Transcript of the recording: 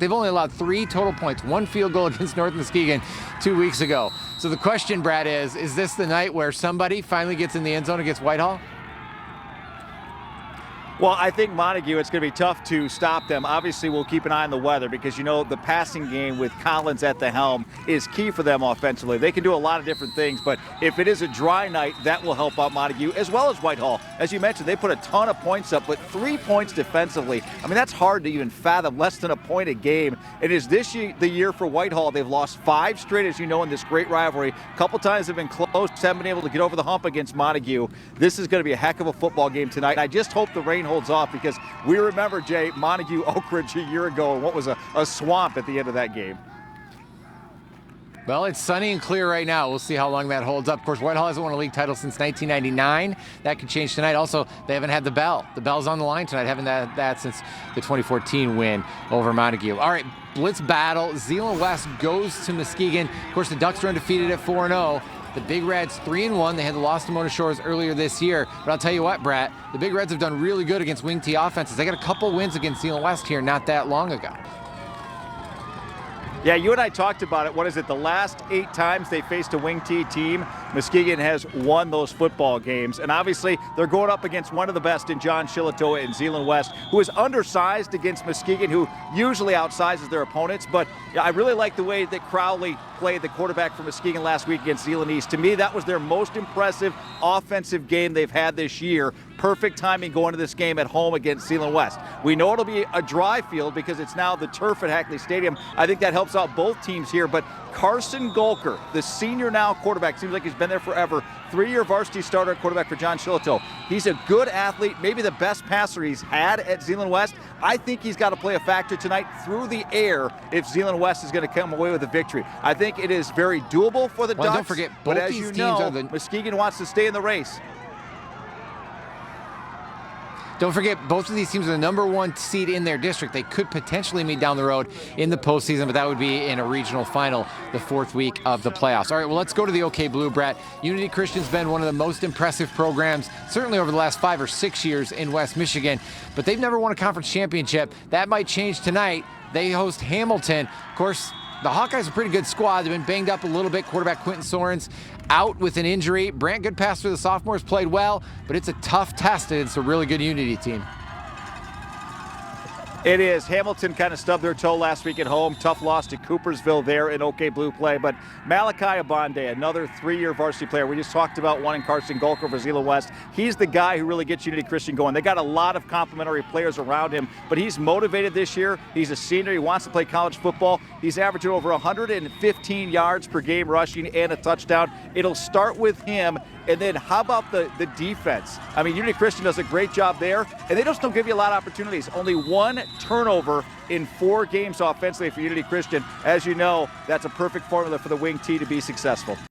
they've only allowed 3 total points, 1 field goal against North Muskegon 2 weeks ago. So the question, Brad, is this the night where somebody finally gets in the end zone against Whitehall? Well, I think Montague, it's going to be tough to stop them. Obviously, we'll keep an eye on the weather because, you know, the passing game with Collins at the helm is key for them offensively. They can do a lot of different things, but if it is a dry night, that will help out Montague as well as Whitehall. As you mentioned, they put a ton of points up, but 3 points defensively. I mean, that's hard to even fathom, less than a point a game. It is this year, the year for Whitehall. They've lost 5 straight, as you know, in this great rivalry. A couple times they've been close, haven't been able to get over the hump against Montague. This is going to be a heck of a football game tonight. I just hope the rain holds off because we remember, Jay, Montague Oak Ridge a year ago and what was a swamp at the end of that game. Well, it's sunny and clear right now. We'll see how long that holds up. Of course, Whitehall hasn't won a league title since 1999. That could change tonight. Also, they haven't had the bell. The bell's on the line tonight. Haven't had that since the 2014 win over Montague. All right, Blitz battle. Zeeland West goes to Muskegon. Of course, the Ducks are undefeated at 4-0. The Big Reds 3-1. They had the loss to Mona Shores earlier this year. But I'll tell you what, Brett, the Big Reds have done really good against wing T offenses. They got a couple wins against Zeeland West here not that long ago. Yeah, you and I talked about it. What is it? The last 8 times they faced a wing T team, Muskegon has won those football games. And obviously, they're going up against one of the best in John Shillitoa in Zeeland West, who is undersized against Muskegon, who usually outsizes their opponents. But yeah, I really like the way that Crowley played, the quarterback for Muskegon last week against Zeeland East. To me, that was their most impressive offensive game they've had this year. Perfect timing going to this game at home against Zeeland West. We know it'll be a dry field because it's now the turf at Hackley Stadium. I think that helps out both teams here, but Carson Golker, the senior now quarterback, seems like he's been there forever, 3-year varsity starter at quarterback for John Shillitoa. He's a good athlete, maybe the best passer he's had at Zeeland West. I think he's got to play a factor tonight through the air if Zeeland West is going to come away with a victory. I think it is very doable for the Ducks, don't forget, both but as these you teams know, are the... Muskegon wants to stay in the race. Don't forget, both of these teams are the #1 seed in their district. They could potentially meet down the road in the postseason, but that would be in a regional final the 4th week of the playoffs. All right, well, let's go to the OK Blue, Brett. Unity Christian's been one of the most impressive programs, certainly over the last 5 or 6 years in West Michigan, but they've never won a conference championship. That might change tonight. They host Hamilton. Of course, the Hawkeyes are a pretty good squad. They've been banged up a little bit. Quarterback Quentin Sorens out with an injury. Brant Goodpass for the sophomores played well, but it's a tough test, and it's a really good Unity team. It is. Hamilton kind of stubbed their toe last week at home. Tough loss to Coopersville there in OK Blue play. But Malachi Abonde, another 3-year varsity player. We just talked about one in Carson Golker for Zeeland West. He's the guy who really gets Unity Christian going. They got a lot of complimentary players around him, but he's motivated this year. He's a senior. He wants to play college football. He's averaging over 115 yards per game rushing and a touchdown. It'll start with him. And then how about the defense? I mean, Unity Christian does a great job there, and they just don't give you a lot of opportunities. Only 1 turnover in 4 games offensively for Unity Christian. As you know, that's a perfect formula for the wing T to be successful.